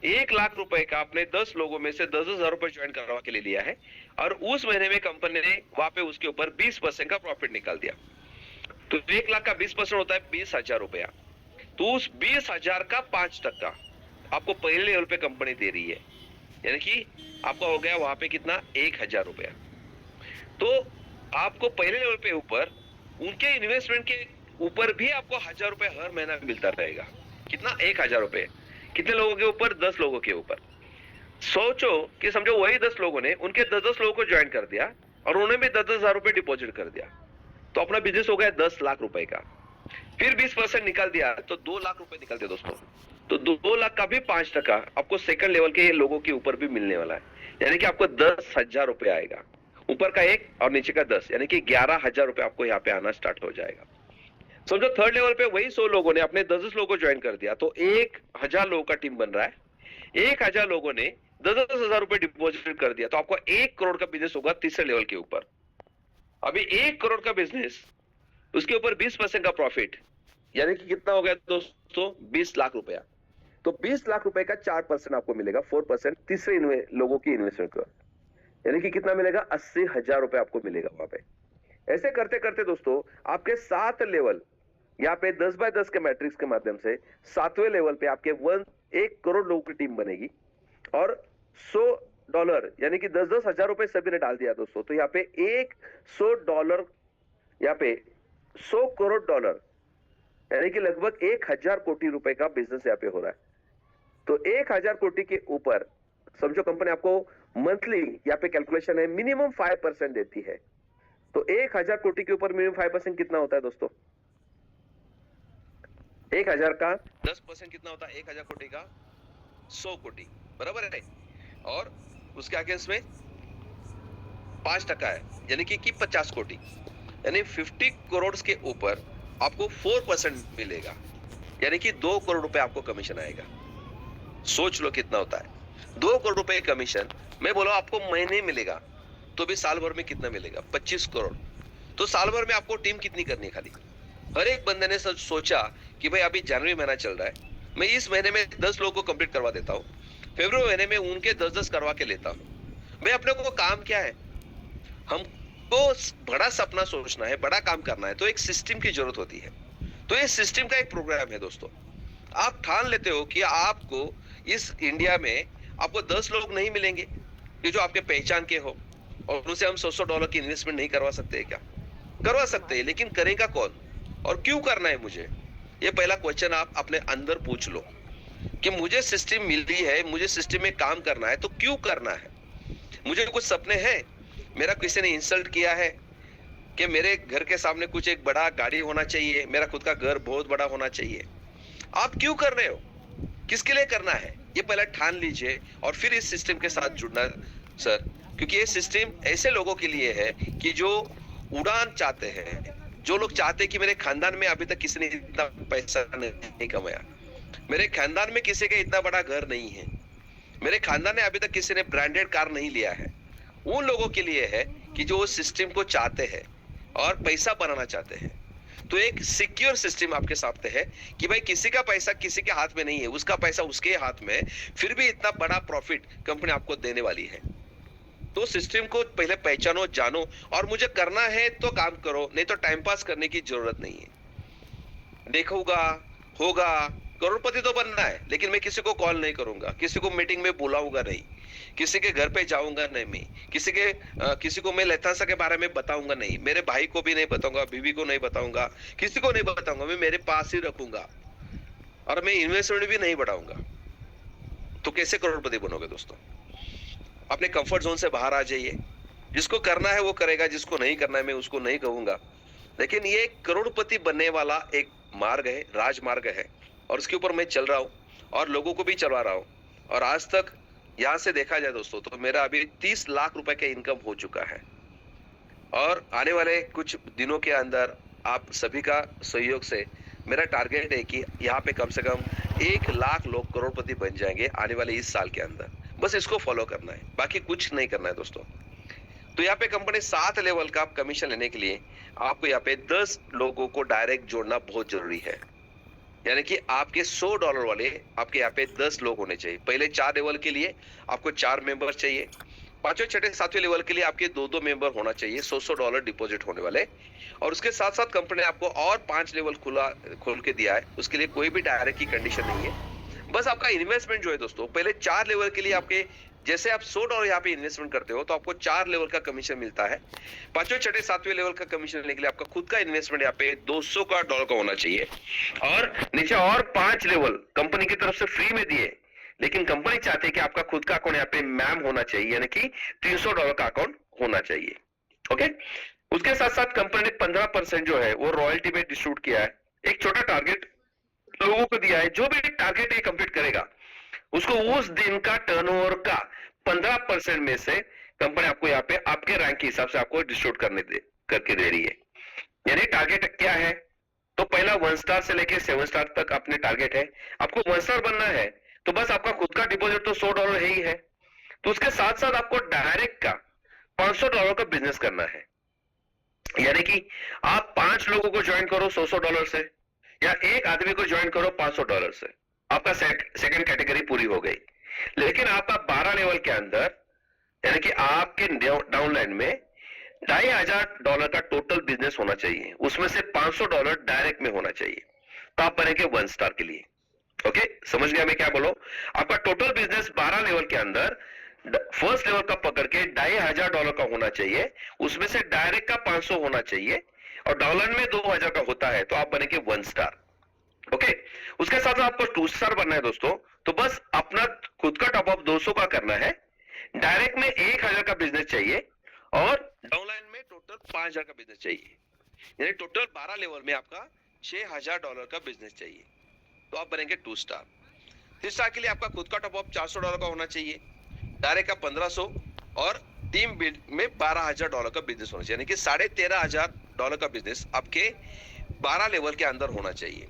1 लाख रुपए का आपने 10 लोगों में से 10,000 रुपए ज्वाइन करवा के ले लिया है और उस महीने में कंपनी ने वहां पे उसके ऊपर 20% का प्रॉफिट निकाल दिया। तो 1 लाख का 20% होता है 20,000 रुपया। तो उस 20,000 का 5% आपको पहले लेवल पे कंपनी दे रही है, यानी कि आपका हो गया वहां पे कितना 1,000 रुपया। तो आपको पहले लेवल पे ऊपर उनके इन्वेस्टमेंट के ऊपर भी आपको 1,000 रुपए हर महीना मिलता रहेगा। कितना 1,000 रुपए, कितने लोगों के ऊपर, 10 लोगों के ऊपर। सोचो कि समझो वही 10 लोगों ने उनके 10 लोगों को ज्वाइन कर दिया और उन्होंने भी 10,000 रुपए डिपॉजिट कर दिया, तो अपना बिजनेस हो गया 10 लाख रुपए का। फिर 20% निकाल दिया तो 2 लाख रुपए निकलते दोस्तों। तो 2 लाख का भी 5% आपको सेकंड लेवल के लोगों के ऊपर भी मिलने वाला है, यानी कि आपको 10,000 रुपए आएगा। ऊपर का 1 और नीचे का 10, यानी कि 11,000 रुपए आपको यहाँ पे आना स्टार्ट हो जाएगा। समझो थर्ड लेवल पे वही 100 लोगों ने अपने 10 लोगों को ज्वाइन कर दिया, तो 1000 लोगों का टीम बन रहा है। 1000 लोगों ने 10,000 रुपए डिपॉजिट कर दिया, तो आपको 1 करोड़ का बिजनेस होगा तीसरे लेवल के ऊपर। अभी 1 करोड़ का बिजनेस, उसके ऊपर 20% का प्रॉफिट, यानी कि कितना हो गया दोस्तों, 20 लाख रुपया। तो 20 लाख रुपए का 4% आपको मिलेगा, 4% तीसरे लोगों की इन्वेस्टमेंट का, यानी कि कितना मिलेगा, 80,000 रुपए आपको मिलेगा वहां पे। ऐसे करते करते दोस्तों आपके 7 लेवल यहाँ पे 10 बाय 10 के मैट्रिक्स के माध्यम से 7वें लेवल पे आपके 1 करोड़ लोगों की टीम बनेगी, और $100 यानी कि 10-10 हजार रुपए सभी ने डाल दिया दोस्तों, तो यहाँ पे $100, यहाँ पे $100 करोड़, यानी कि लगभग 1000 कोटी रुपए का बिजनेस यहाँ पे हो रहा है। तो 1000 कोटी के ऊपर समझो कंपनी आपको मंथली यहाँ पे कैलकुलेशन है मिनिमम 5% देती है। तो 1000 कोटी के ऊपर मिनिमम 5% कितना होता है दोस्तों, 1000 का 10% कितना होता है, 1000 कोटी का 100 कोटी, बराबर है। और उसके अगेंस्ट में 5% है, यानी कि 50 कोटी, यानी 50 करोड़ के ऊपर आपको 4% मिलेगा, यानी कि 2 करोड़ रुपए आपको कमीशन आएगा। सोच लो कितना होता है, 2 करोड़ रुपए कमीशन। मैं बोला आपको महीने मिलेगा, तो भी साल भर में कितना मिलेगा, 25 करोड़। तो साल भर में आपको टीम कितनी करनी है, खाली हर एक बंदे ने सोचा कि भाई अभी जनवरी महीना चल रहा है, मैं इस महीने में 10 लोगों को कंप्लीट करवा देता हूँ, फरवरी महीने में उनके 10-10 करवा के लेता हूँ। भाई अपने को काम क्या है, हमको बड़ा सपना सोचना है, बड़ा काम करना है, तो एक सिस्टम की जरूरत होती है। तो ये सिस्टम का एक प्रोग्राम है दोस्तों। आप ठान लेते हो कि आपको इस इंडिया में आपको 10 लोग नहीं मिलेंगे कि जो आपके पहचान के हो, और उनसे हम $100 की इन्वेस्टमेंट नहीं करवा सकते क्या, करवा सकते हैं, लेकिन करेगा कौन और क्यों करना है मुझे, ये पहला क्वेश्चन आप अपने अंदर पूछ लो कि मुझे सिस्टम मिल रही है, मुझे सिस्टम में काम करना है, तो क्यों करना है। मुझे कुछ सपने हैं, मेरा किसी ने इंसल्ट किया है कि मेरे घर के सामने कुछ एक बड़ा गाड़ी होना चाहिए, मेरा खुद का घर बहुत बड़ा होना चाहिए। आप क्यों कर रहे हो, किसके लिए करना है, ये पहले ठान लीजिए और फिर इस सिस्टम के साथ जुड़ना सर, क्योंकि ये सिस्टम ऐसे लोगों के लिए है कि जो उड़ान चाहते हैं, जो लोग चाहते हैं कि मेरे खानदान में अभी तक किसी ने इतना पैसा नहीं कमाया, मेरे खानदान में किसी का इतना बड़ा घर नहीं है, मेरे खानदान में अभी तक किसी ने ब्रांडेड कार नहीं लिया है। उन लोगों के लिए है कि जो सिस्टम को चाहते हैं और पैसा बनाना चाहते हैं। तो एक सिक्योर सिस्टम आपके सामने है कि भाई किसी का पैसा किसी के हाथ में नहीं है, उसका पैसा उसके हाथ में है, फिर भी इतना बड़ा प्रॉफिट कंपनी आपको देने वाली है। तो सिस्टम को पहले पहचानो, जानो, और मुझे करना है तो काम करो, नहीं तो टाइम पास करने की जरूरत नहीं है। देखूंगा होगा, करोड़पति तो बनना है, लेकिन मैं किसी को कॉल नहीं करूंगा, किसी को मीटिंग में बुलाऊंगा नहीं, किसी के घर पे जाऊंगा नहीं, मैं किसी को मैं लेथासा के बारे में बताऊंगा नहीं, मेरे भाई को भी नहीं बताऊंगा, बीवी को नहीं बताऊंगा, किसी को नहीं बताऊंगा, मैं मेरे पास ही रखूंगा और मैं इन्वेस्टमेंट भी नहीं बढ़ाऊंगा। तो कैसे करोड़पति बनोगे दोस्तों। अपने कंफर्ट जोन से बाहर आ जाइए, जिसको करना है वो करेगा, जिसको नहीं करना है मैं उसको नहीं कहूंगा, लेकिन ये करोड़पति बनने वाला एक मार्ग है, राजमार्ग है, और उसके ऊपर मैं चल रहा हूँ और लोगों को भी चलवा रहा हूँ। और आज तक यहाँ से देखा जाए दोस्तों तो मेरा अभी 30 लाख रुपए का इनकम हो चुका है, और आने वाले कुछ दिनों के अंदर आप सभी का सहयोग से मेरा टारगेट है कि यहाँ पे कम से कम 1 लाख लोग करोड़पति बन जाएंगे आने वाले इस साल के अंदर। बस इसको फॉलो करना है, बाकी कुछ नहीं करना है दोस्तों। तो यहाँ पे कंपनी 7 लेवल का कमीशन लेने के लिए आपको यहाँ पे 10 लोगों को डायरेक्ट जोड़ना बहुत जरूरी है, यानी कि आपके $100 वाले आपके यहाँ पे 10 लोग होने चाहिए। पहले 4 लेवल के लिए आपको 4 मेंबर चाहिए, 5वें 6वें 7वें लेवल के लिए आपके 2-2 मेंबर होना चाहिए, $100 डिपॉजिट होने वाले। और उसके साथ साथ कंपनी आपको और 5 लेवल खोल के दिया है, उसके लिए कोई भी डायरेक्ट की कंडीशन नहीं है। बस आपका इन्वेस्टमेंट जो है दोस्तों, पहले 4 लेवल के लिए आपके जैसे आप $100 यहाँ पे इन्वेस्टमेंट करते हो तो आपको 4 लेवल का कमीशन मिलता है। 5वें 6वें 7वें लेवल का कमीशन लेने के लिए आपका खुद का इन्वेस्टमेंट यहाँ पे $200 का होना चाहिए, और नीचे और 5 लेवल कंपनी की तरफ से फ्री में दिए, लेकिन कंपनी चाहती है कि आपका खुद का अकाउंट यहाँ पे मैम होना चाहिए, यानी कि $300 का अकाउंट होना चाहिए। ओके, उसके साथ साथ कंपनी ने 15% जो है वो रॉयल्टी में डिस्ट्रीब्यूट किया है। एक छोटा टारगेट लोगों को दिया है, जो भी टारगेट ये कंप्लीट करेगा उसको उस दिन का टर्नओवर का 15% में से कंपनी आपको यहाँ पे आपके रैंक के हिसाब से आपको डिस्ट्रीब्यूट करके दे रही है। यानी टारगेट क्या है, तो पहला 1 स्टार से लेके 7 स्टार तक अपने टारगेट है। आपको 1 स्टार बनना है तो बस आपका खुद का डिपॉजिट तो $100 है ही है, तो उसके साथ साथ आपको डायरेक्ट का $500 का बिजनेस करना है। यानी कि आप 5 लोगों को ज्वाइन करो $100 से, या एक आदमी को ज्वाइन करो $500 से, आपका सेकंड कैटेगरी पूरी हो गई। लेकिन आपका 12 लेवल के अंदर, यानी कि आपके डाउनलाइन में $2500 का टोटल बिजनेस होना चाहिए, उसमें से $500 डायरेक्ट में होना चाहिए, तो आप बनेंगे 1 स्टार के लिए। ओके, समझ गया मैं क्या बोलो? आपका टोटल बिजनेस 12 लेवल के अंदर फर्स्ट लेवल का पकड़ के $2500 का होना चाहिए, उसमें से डायरेक्ट का 500 होना चाहिए, और डाउनलाइन में 2000 का होता है, तो आप बनेंगे 1 स्टार। ओके, उसके साथ आपको 2 स्टार बनना है दोस्तों, तो बस अपना खुद का टॉप अप 200 का करना है, डायरेक्ट में 1000 का बिजनेस चाहिए, और डाउनलाइन में टोटल 5000 का बिजनेस चाहिए, यानी टोटल 12 लेवल में आपका $6000 का बिजनेस चाहिए, तो आप बनेंगे 2 स्टार। 3 स्टार के लिए आपका खुद का टॉप अप $400 का होना चाहिए, डायरेक्ट का 1500, और टीम बिल्ड में $12000 का बिजनेस होना चाहिए, यानी कि $13500 का बिजनेस आपके 12 लेवल के अंदर होना चाहिए।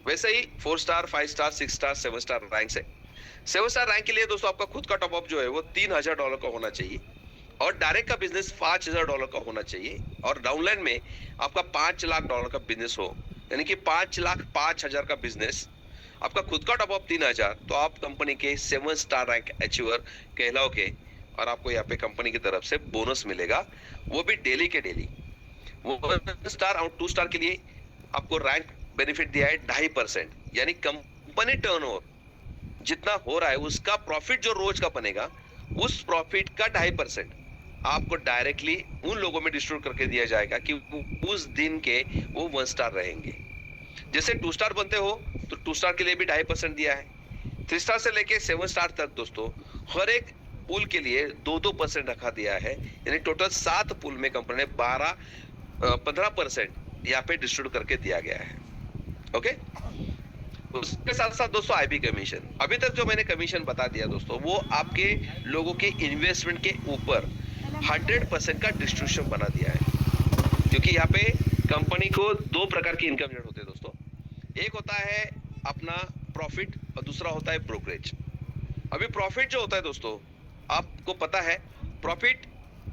वैसे ही 4 star, 5 star, 6 star, 7 star rank से 7 स्टार रैंक के लिए दोस्तों आपका खुद का टॉप अप जो है वो $3000 का होना चाहिए, और डायरेक्ट का बिजनेस $5000 का होना चाहिए, और डाउनलाइन में आपका $5 लाख का बिजनेस हो, यानी कि 5,05,000 का बिजनेस, आपका खुद का टॉप अप 3000, तो आप कंपनी के 7 स्टार रैंक अचीवर कहलाओगे, और आपको यहाँ पे कंपनी की तरफ से बोनस मिलेगा, वो भी डेली के डेली। 1 स्टार और 2 स्टार के लिए आपको रैंक बेनिफिट दिया है 2.5%, यानी कंपनी टर्नओवर जितना हो रहा है उसका प्रॉफिट जो रोज का बनेगा, उस प्रॉफिट का 2.5% आपको डायरेक्टली उन लोगों में डिस्ट्रीब्यूट करके दिया जाएगा कि उस दिन के वो 1 स्टार रहेंगे। जैसे 2 स्टार बनते हो तो 2 स्टार के लिए भी 2.5% दिया है। 3 स्टार से लेके 7 स्टार तक दोस्तों हर एक पूल के लिए 2-2% रखा दिया है, यानी टोटल 7 पूल में कंपनी ने 15% यहाँ पे डिस्ट्रीब्यूट करके दिया गया है। ओके, उसके साथ साथ दोस्तों आईबी कमीशन, अभी तक जो मैंने कमीशन बता दिया दोस्तों, वो आपके लोगों के इन्वेस्टमेंट के ऊपर 100% का डिस्ट्रीब्यूशन बना दिया है, क्योंकि यहाँ पे कंपनी को 2 प्रकार की इनकम जनरेट होते हैं दोस्तों। एक होता है अपना प्रॉफिट, और दूसरा होता है ब्रोकरेज। अभी प्रॉफिट जो होता है दोस्तों, आपको पता है प्रॉफिट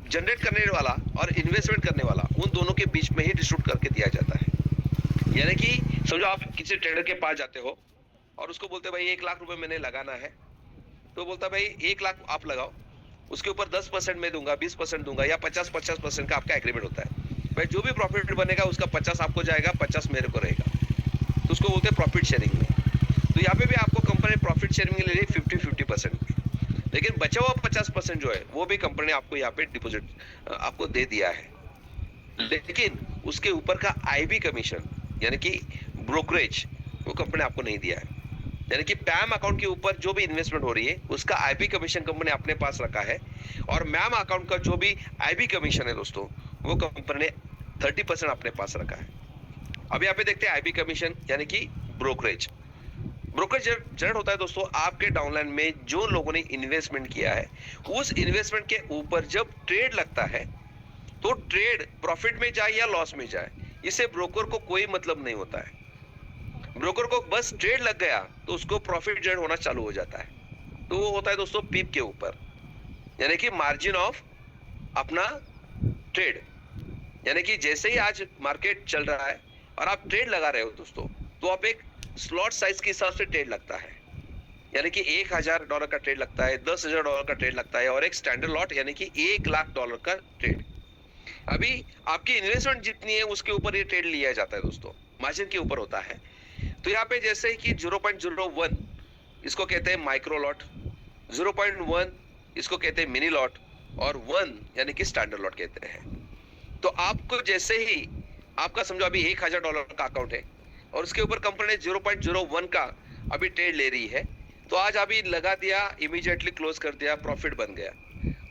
जनरेट करने वाला और इन्वेस्टमेंट करने वाला, उन दोनों के बीच में ही डिस्ट्रीब्यूट करके दिया जाता है। यानी कि समझो आप किसी ट्रेडर के पास जाते हो और उसको बोलते भाई 1 लाख रुपए मैंने लगाना है, तो बोलता भाई 1 लाख आप लगाओ, उसके ऊपर 10% मैं दूंगा, 20% दूंगा, या 50-50% का आपका एग्रीमेंट होता है। भाई जो भी प्रॉफिट बनेगा उसका 50 आपको जाएगा, 50 मेरे को रहेगा, तो उसको बोलते हैं प्रॉफिट शेयरिंग में। तो यहाँ पे भी आपको कंपनी प्रॉफिट शेयरिंग में ले रही है 50-50%, लेकिन बचा हुआ 50% जो है वो भी कंपनी ने आपको यहाँ पे डिपॉजिट आपको दे दिया है। लेकिन उसके ऊपर का आईबी कमीशन यानी कि ब्रोकरेज वो कंपनी आपको नहीं दिया है, यानी कि पैम अकाउंट के ऊपर जो भी इन्वेस्टमेंट हो रही है उसका आईबी कमीशन कंपनी अपने पास रखा है, और मैम अकाउंट का जो भी आईबी कमीशन है दोस्तों वो कंपनी ने 30% अपने पास रखा है। अब यहाँ पे देखते हैं आईबी कमीशन यानी कि ब्रोकरेज। ब्रोकरेज जनरेट होता है दोस्तों आपके डाउनलाइन में जो लोगों ने इन्वेस्टमेंट किया है, उस इन्वेस्टमेंट के ऊपर जब ट्रेड लगता है तो ट्रेड प्रॉफिट में जाए या लॉस में जाए, इससे ब्रोकर को कोई मतलब नहीं होता है। ब्रोकर को बस ट्रेड लग गया तो उसको प्रॉफिट जनरेट होना चालू हो जाता है, तो वो होता है दोस्तों पीप के ऊपर, यानी कि मार्जिन ऑफ अपना ट्रेड। यानी कि जैसे ही आज मार्केट चल रहा है और आप ट्रेड लगा रहे हो दोस्तों, तो आप एक स्लॉट साइज के हिसाब से ट्रेड लगता है, यानी कि $1000 का ट्रेड लगता है, $10,000 का ट्रेड लगता है, और एक स्टैंडर्ड लॉट यानी कि $1,00,000 का ट्रेड। अभी आपकी इन्वेस्टमेंट जितनी है उसके ऊपर ये ट्रेड लिया जाता है दोस्तों, मार्जिन के ऊपर होता है। तो यहाँ पे जैसे कि 0.01 इसको कहते हैं माइक्रो लॉट, 0.1 इसको कहते हैं मिनी लॉट, और 1 यानी कि स्टैंडर्ड लॉट कहते हैं। तो आपको जैसे ही आपका समझो अभी $1000 का अकाउंट है और उसके ऊपर कंपनी ने 0.01 का अभी ट्रेड ले रही है, तो आज अभी लगा दिया, इमीडिएटली क्लोज कर दिया, प्रॉफिट बन गया।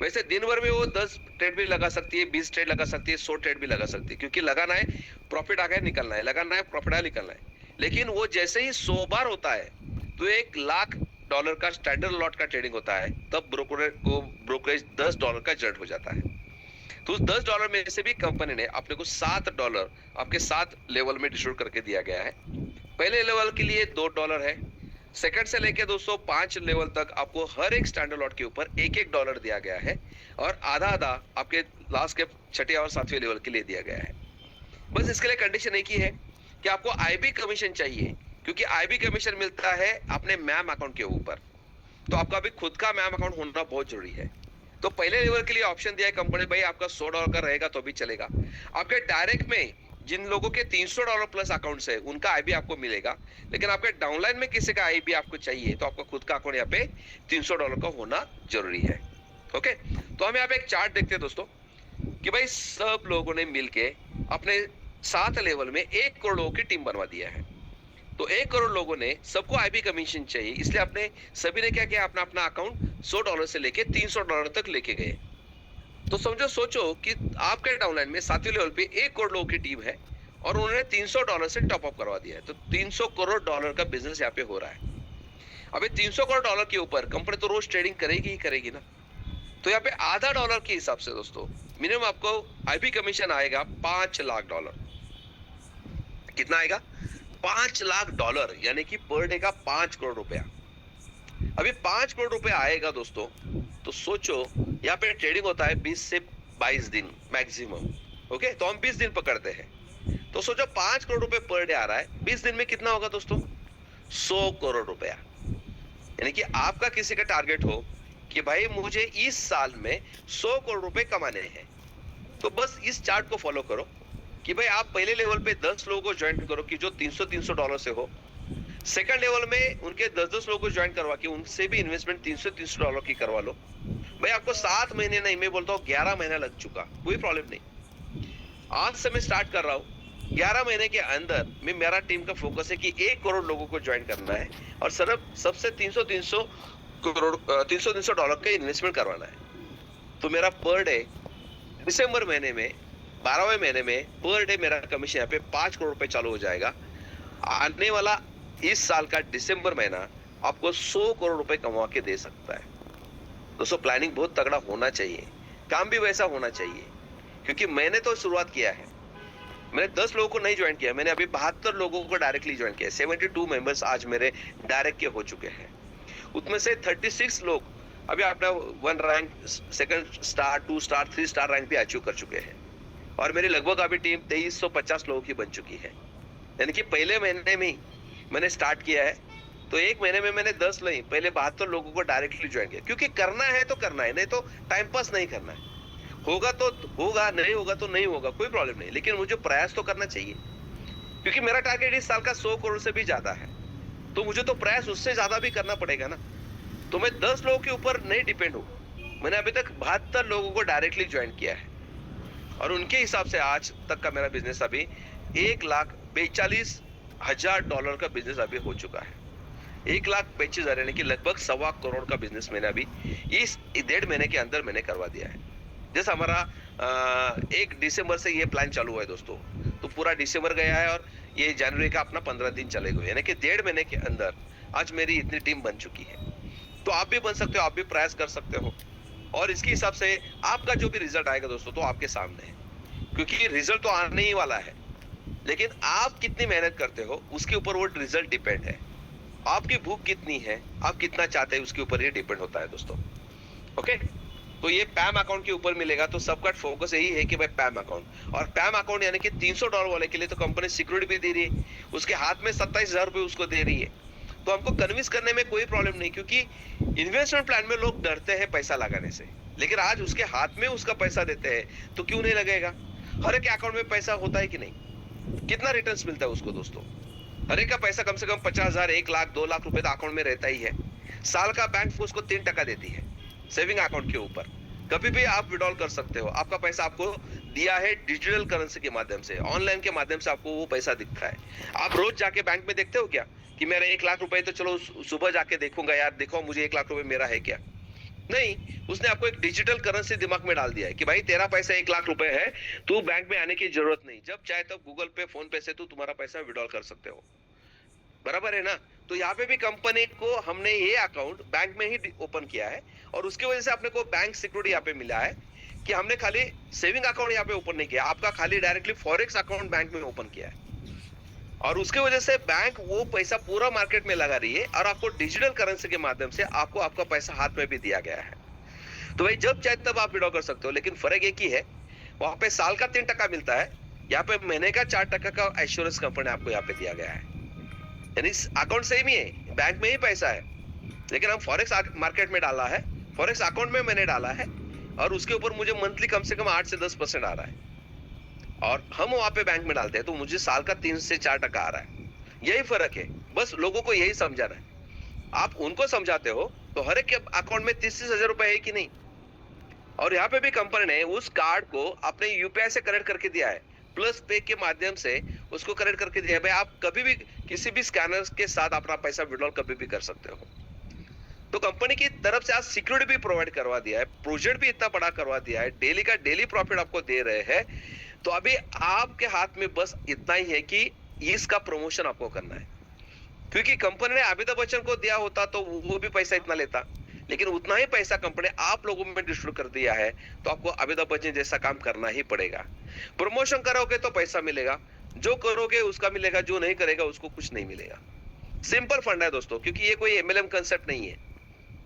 वैसे दिन भर में वो 10 ट्रेड भी लगा सकती है, 20 ट्रेड लगा सकती है, 100 ट्रेड भी लगा सकती है, क्योंकि लगाना है प्रॉफिट आ गया निकलना है, लगाना है प्रॉफिट आ निकलना है। लेकिन वो जैसे ही 100 बार होता है तो $1,00,000 का स्टैंडर्ड लॉट का ट्रेडिंग होता है, तब ब्रोकरेज $10 का जनरेट हो जाता है। तो उस $10 में से भी कंपनी ने अपने को $7 आपके 7 लेवल में डिस्ट्रीब्यूट करके दिया गया है। पहले लेवल के लिए $2 है, सेकंड से लेके दोस्तों 5 लेवल तक आपको हर एक स्टैंडर्ड लॉट के ऊपर $1 दिया गया है और आधा आधा आपके लास्ट के छठे और सातवें लेवल के लिए दिया गया है। बस इसके लिए कंडीशन एक ही है कि आपको आईबी कमीशन चाहिए, क्योंकि आईबी कमीशन मिलता है अपने मैम अकाउंट के ऊपर। तो आपका भी खुद का मैम अकाउंट होना बहुत जरूरी है। तो पहले लेवल के लिए ऑप्शन दिया है कंपनी, भाई आपका $100 का रहेगा तो भी चलेगा। आपके डायरेक्ट में जिन लोगों के $300 प्लस अकाउंट्स है उनका आईबी आपको मिलेगा, लेकिन आपके डाउनलाइन में किसी का आईबी आपको चाहिए तो आपका खुद का अकाउंट यहाँ पे $300 का होना जरूरी है। ओके, तो हम यहाँ पे एक चार्ट देखते हैं दोस्तों कि भाई सब लोगों ने मिलके अपने 7 लेवल में 1 करोड़ लोगों की टीम बनवा दिया है। तो 1 करोड़ लोगों ने, सबको आईबी कमीशन चाहिए, इसलिए आपने सभी ने क्या किया, अपना अपना अकाउंट $100 से लेके $300 तक लेके गए। तो सोचो कि आपके डाउनलाइन में 7वें लेवल पे 1 करोड़ लोगों की टीम है और उन्होंने $300 से टॉप अप करवा दिया है। तो $300 करोड़ का बिजनेस यहाँ पे हो रहा है। अभी $300 करोड़ के ऊपर कंपनी तो रोज ट्रेडिंग करेगी ही करेगी ना। तो यहाँ पे आधा डॉलर के हिसाब से दोस्तों मिनिमम आपको आईबी कमीशन आएगा $5 लाख। कितना आएगा? $5 लाख, यानी कि पर डे का 5 करोड़ रुपया। अभी 5 करोड़ रुपया आएगा दोस्तों, तो सोचो यहाँ पे ट्रेडिंग होता है 20 से 22 दिन मैक्सिमम। ओके, तो हम 20 दिन पकड़ते हैं, तो सोचो 5 करोड़ रुपए पर डे आ रहा है, 20 दिन में कितना होगा दोस्तों? 100 करोड़ रुपया। यानी कि आपका किसी का टारगेट हो कि भाई मुझे इस साल में 100 करोड़ रुपए कमाने हैं, तो बस इस चार्ट को फॉलो करो कि भाई आप पहले लेवल पे 10 लोगों को ज्वाइन करो कि जो $300 से हो। सेकंड लेवल में उनके 10 लोगों को ज्वाइन करवा के उनसे भी इन्वेस्टमेंट $300 की करवा लो। भाई आपको 7 महीने नहीं, मैं बोलता हूँ 11 महीना लग चुका, कोई प्रॉब्लम नहीं। आज से मैं स्टार्ट कर रहा हूँ, 11 महीने के अंदर में मेरा टीम का फोकस है कि 1 करोड़ लोगों को ज्वाइन करना है और सिर्फ सबसे $300 का इन्वेस्टमेंट करवाना है। तो मेरा पर डे दिसंबर महीने में 12वें महीने में पर डे मेरा कमीशन यहाँ पे 5 करोड़ रुपए चालू हो जाएगा। आने वाला इस साल का दिसंबर महीना आपको 100 करोड़ रुपए कमा के दे सकता है। दोस्तों प्लानिंग बहुत तगड़ा होना चाहिए, काम भी वैसा होना चाहिए, क्योंकि मैंने तो शुरुआत किया है, मैंने 10 लोगों को नहीं ज्वाइन किया, मैंने अभी 72 लोगों को डायरेक्टली ज्वाइन किया। 72 मेंबर्स आज मेरे डायरेक्ट के हो चुके हैं। उसमें से 36 लोग अभी अपना 1 rank, 2 star, 2 star, 3 star rank भी अचीव कर चुके हैं और मेरी लगभग अभी टीम 2350 लोगों की बन चुकी है। यानी कि पहले महीने में ही मैंने स्टार्ट किया है, तो एक महीने में मैंने 10 नहीं, पहले 72 लोगों को डायरेक्टली ज्वाइन किया, क्योंकि करना है तो करना है, नहीं तो टाइम पास नहीं करना है। होगा तो होगा, नहीं होगा तो नहीं होगा, कोई प्रॉब्लम नहीं, लेकिन मुझे प्रयास तो करना चाहिए, क्योंकि मेरा टारगेट इस साल का 100 करोड़ से भी ज्यादा है, तो मुझे तो प्रयास उससे ज्यादा भी करना पड़ेगा ना। तो मैं 10 लोगों के ऊपर नहीं डिपेंड हूँ, मैंने अभी तक 72 लोगों को डायरेक्टली ज्वाइन किया है और उनके हिसाब से आज तक का मेरा बिजनेस अभी $1,42,000 का बिजनेस अभी हो चुका है। 1,25,000 यानी कि लगभग 1.25 करोड़ का बिजनेस मैंने अभी इस 1.5 महीने के अंदर मैंने करवा दिया है। जैसे हमारा 1 दिसंबर से ये प्लान चालू हुआ है दोस्तों, तो पूरा दिसंबर गया है और ये जनवरी का अपना 15 दिन चले गए, यानी कि 1.5 महीने के अंदर आज मेरी इतनी टीम बन चुकी है। तो आप भी बन सकते हो, आप भी प्रयास कर सकते हो और इसके हिसाब से आपका जो भी रिजल्ट आएगा दोस्तों तो आपके सामने है, क्योंकि रिजल्ट तो आने ही वाला है, लेकिन आप कितनी मेहनत करते हो उसके ऊपर वो रिजल्ट डिपेंड है। आपकी भूख कितनी है, आप कितना चाहते हैं उसके ऊपर ये डिपेंड होता है दोस्तों। ओके, तो ये पैम अकाउंट के ऊपर मिलेगा, तो सबका फोकस यही है कि भाई पैम अकाउंट, और पैम अकाउंट यानी कि $300 वाले के लिए तो कंपनी सिक्योरिटी भी दे रही है, उसके हाथ में 27,000 रुपए उसको दे रही है, तो हमको कन्विंस करने में कोई प्रॉब्लम नहीं, क्योंकि इन्वेस्टमेंट प्लान में लोग डरते हैं पैसा लगाने से, लेकिन आज उसके हाथ में उसका पैसा देते हैं तो क्यों नहीं लगेगा। हर एक अकाउंट में पैसा होता है कि नहीं, कितना रिटर्न्स मिलता है उसको दोस्तों, हर एक का पैसा कम से कम 50,000, 1 लाख, 2 लाख रुपए तो अकाउंट में रहता ही है। साल का बैंक उसको 3% देती है सेविंग अकाउंट के ऊपर, कभी भी आप विड्रॉल कर सकते हो। आपका पैसा आपको दिया है डिजिटल करेंसी के माध्यम से, ऑनलाइन के माध्यम से आपको वो पैसा दिखता है। आप रोज जाके बैंक में देखते हो क्या कि मेरा 1 लाख रुपए, तो चलो सुबह जाके देखूंगा यार, देखो मुझे 1 लाख रुपए मेरा है क्या, नहीं, उसने आपको एक डिजिटल करेंसी दिमाग में डाल दिया है कि भाई तेरा पैसा 1 लाख रुपए है, तू बैंक में आने की जरूरत नहीं, जब चाहे तब गूगल पे, फोन पे से तू तुम्हारा पैसा विड्रॉल कर सकते हो, बराबर है ना। तो यहाँ पे भी कंपनी को हमने ये अकाउंट बैंक में ही ओपन किया है और उसकी वजह से अपने को बैंक सिक्योरिटी यहाँ पे मिला है कि हमने खाली सेविंग अकाउंट यहाँ पे ओपन नहीं किया, आपका खाली डायरेक्टली फॉरेक्स अकाउंट बैंक में ओपन किया है, और उसके वजह से बैंक वो पैसा पूरा मार्केट में लगा रही है और आपको डिजिटल करेंसी के माध्यम से आपको आपका पैसा हाथ में भी दिया गया है। तो भाई जब चाहे तब आप विड्रॉ कर सकते हो, लेकिन फर्क एक ही है, वहां पे साल का 3% मिलता है, यहाँ पे महीने का 4% का एश्योरेंस कंपनी आपको यहाँ पे दिया गया है। यानी अकाउंट सेम ही है, बैंक में ही पैसा है, लेकिन हम फॉरेक्स मार्केट में डाला है, फॉरेक्स अकाउंट में मैंने डाला है, और उसके ऊपर मुझे मंथली कम से कम 8 से 10% आ रहा है, और हम वहां पे बैंक में डालते हैं तो मुझे साल का 3 से 4% आ रहा है। यही फर्क है, बस लोगों को यही समझाना है। आप उनको समझाते हो तो हर एक के अकाउंट में 30-30 हजार रुपए है कि नहीं, और यहाँ पे भी कंपनी ने उस कार्ड को अपने यूपीआई से कनेक्ट करके दिया है, प्लस पे के माध्यम से उसको कनेक्ट करके दिया है। भाई आप कभी भी किसी भी स्कैनर के साथ अपना पैसा विड्रॉल कभी भी कर सकते हो। तो कंपनी की तरफ से आज सिक्योरिटी भी प्रोवाइड करवा दिया है, प्रोजेक्ट भी इतना बड़ा करवा दिया है, डेली का डेली प्रॉफिट आपको दे रहे हैं। तो अभी आपके हाथ में बस इतना ही है कि इसका प्रमोशन आपको करना है, क्योंकि कंपनी ने अमिताभ बच्चन को दिया होता तो वो भी पैसा इतना लेता, लेकिन उतना ही पैसा कंपनी आप लोगों में डिस्ट्रीब्यूट कर दिया है, तो आपको अमिताभ बच्चन जैसा काम करना ही पड़ेगा। प्रमोशन करोगे तो पैसा मिलेगा, जो करोगे उसका मिलेगा, जो नहीं करेगा उसको कुछ नहीं मिलेगा। सिंपल फंड है दोस्तों, क्योंकि ये कोई एमएलएम कंसेप्ट नहीं है,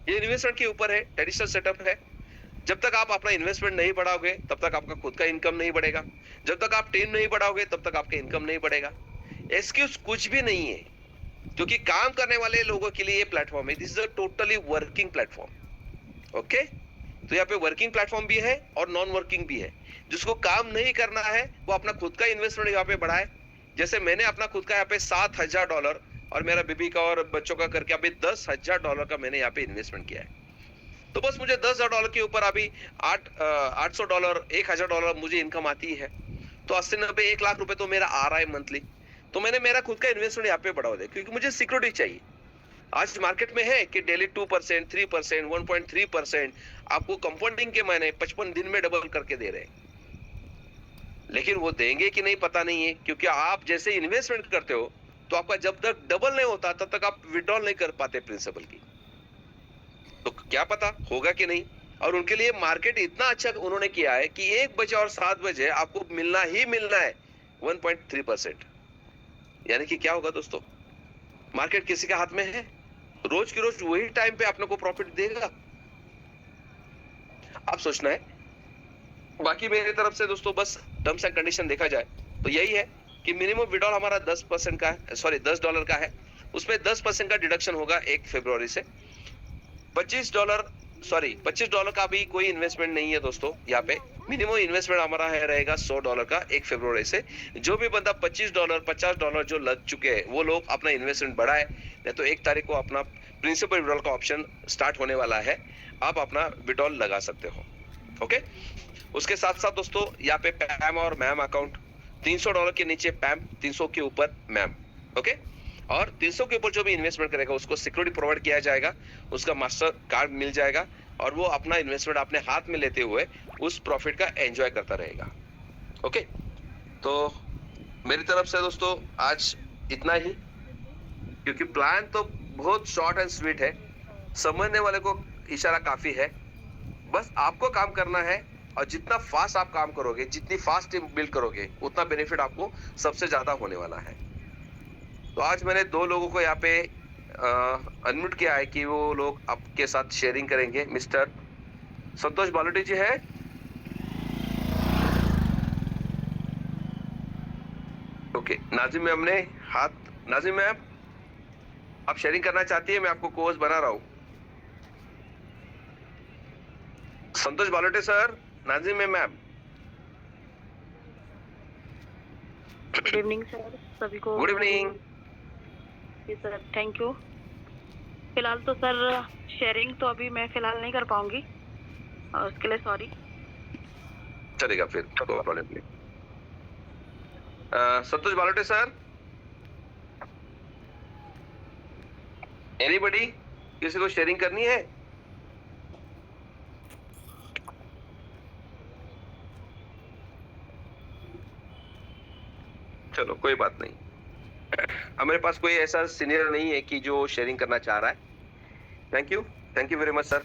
ये इन्वेस्टमेंट के ऊपर है, ट्रेडिशनल सेटअप है। जब तक आप अपना इन्वेस्टमेंट नहीं बढ़ाओगे तब तक आपका खुद का इनकम नहीं बढ़ेगा, जब तक आप टीम नहीं बढ़ाओगे तब तक आपका इनकम नहीं बढ़ेगा। एक्सक्यूज कुछ भी नहीं है, क्योंकि काम करने वाले लोगों के लिए ये प्लेटफॉर्म है। This is a totally working platform. Okay, तो यहाँ पे वर्किंग प्लेटफॉर्म भी है और नॉन वर्किंग भी है। जिसको काम नहीं करना है वो अपना खुद का इन्वेस्टमेंट यहाँ पे बढ़ाए। जैसे मैंने अपना खुद का यहाँ पे $7,000 और मेरा बीबी का और बच्चों का करके अभी $10,000 का मैंने यहाँ पे इन्वेस्टमेंट किया है। तो बस मुझे $10,000 के ऊपर अभी $800 $1,000 मुझे इनकम आती है, तो 80-90 1 लाख रुपए तो मेरा आ रहा है मंथली। तो मैंने मेरा खुद का इन्वेस्टमेंट यहाँ पे बढ़ा दिया, क्योंकि मुझे सिक्योरिटी चाहिए। आज मार्केट में है कि डेली 2%, 3%, 1.3% आपको कंपाउंडिंग के मायने 55 दिन में डबल करके दे रहे हैं, लेकिन वो देंगे कि नहीं पता नहीं है, क्योंकि आप जैसे इन्वेस्टमेंट करते हो तो आपका जब तक डबल नहीं होता तब तक आप विड्रॉल नहीं कर पाते प्रिंसिपल की। तो क्या पता होगा कि नहीं। और उनके लिए मार्केट इतना अच्छा उन्होंने किया है कि 1 बजे और 7 बजे आपको मिलना ही मिलना है 1.3%। यानी कि क्या होगा दोस्तों, मार्केट किसी के हाथ में है, रोज की रोज वही टाइम पे अपने को प्रॉफिट देगा। आप सोचना है। बाकी मेरी तरफ से दोस्तों बस टर्म्स एंड कंडीशन देखा जाए तो यही है कि मिनिमम विड्रॉल हमारा 10% का है, सॉरी $10 का है, उसमें 10% का डिडक्शन होगा 1 फरवरी से। $25 का भी कोई इन्वेस्टमेंट नहीं है दोस्तों। यहाँ पे मिनिमम इन्वेस्टमेंट हमारा है रहेगा $100 का 1 फरवरी से। जो भी बंदा $25 $50 जो लग चुके हैं वो लोग अपना इन्वेस्टमेंट बढ़ाए, नहीं तो 1 तारीख को अपना प्रिंसिपल विड्रॉल का ऑप्शन स्टार्ट होने वाला है, आप अपना विड्रॉल लगा सकते हो। ओके, उसके साथ साथ दोस्तों यहाँ पे पैम और मैम अकाउंट, $300 के नीचे पैम, 300 के ऊपर मैम। ओके, और 300 के ऊपर जो भी इन्वेस्टमेंट करेगा उसको सिक्योरिटी प्रोवाइड किया जाएगा, उसका मास्टर कार्ड मिल जाएगा, और वो अपना इन्वेस्टमेंट अपने हाथ में लेते हुए उस प्रॉफिट का एंजॉय करता रहेगा। ओके, तो मेरी तरफ से दोस्तों आज इतना ही, क्योंकि प्लान तो बहुत शॉर्ट एंड स्वीट है, समझने वाले को इशारा काफी है। बस आपको काम करना है, और जितना फास्ट आप काम करोगे, जितनी फास्ट टीम बिल्ड करोगे, उतना बेनिफिट आपको सबसे ज्यादा होने वाला है। तो आज मैंने 2 लोगों को यहाँ पे अनम्यूट किया है कि वो लोग आपके साथ शेयरिंग करेंगे। मिस्टर संतोष बालोटी जी है, ओके। नाजिम मैम ने हाथ, नाजिम मैम आप शेयरिंग करना चाहती है, मैं आपको कोर्स बना रहा हूँ। Santosh Balote sir, Nazim ma'am. Good evening sir, सभी को गुड इवनिंग। जी सर, थैंक यू। फिलहाल तो सर शेयरिंग तो अभी मैं फिलहाल नहीं कर पाऊंगी, और उसके लिए सॉरी। चलेगा फिर, कोई प्रॉब्लम नहीं। संतोष बालोटे सर, एनीबडी, किसी को शेयरिंग करनी है? चलो कोई बात नहीं, अब मेरे पास कोई ऐसा सीनियर नहीं है कि जो शेयरिंग करना चाह रहा है। Thank you very much sir.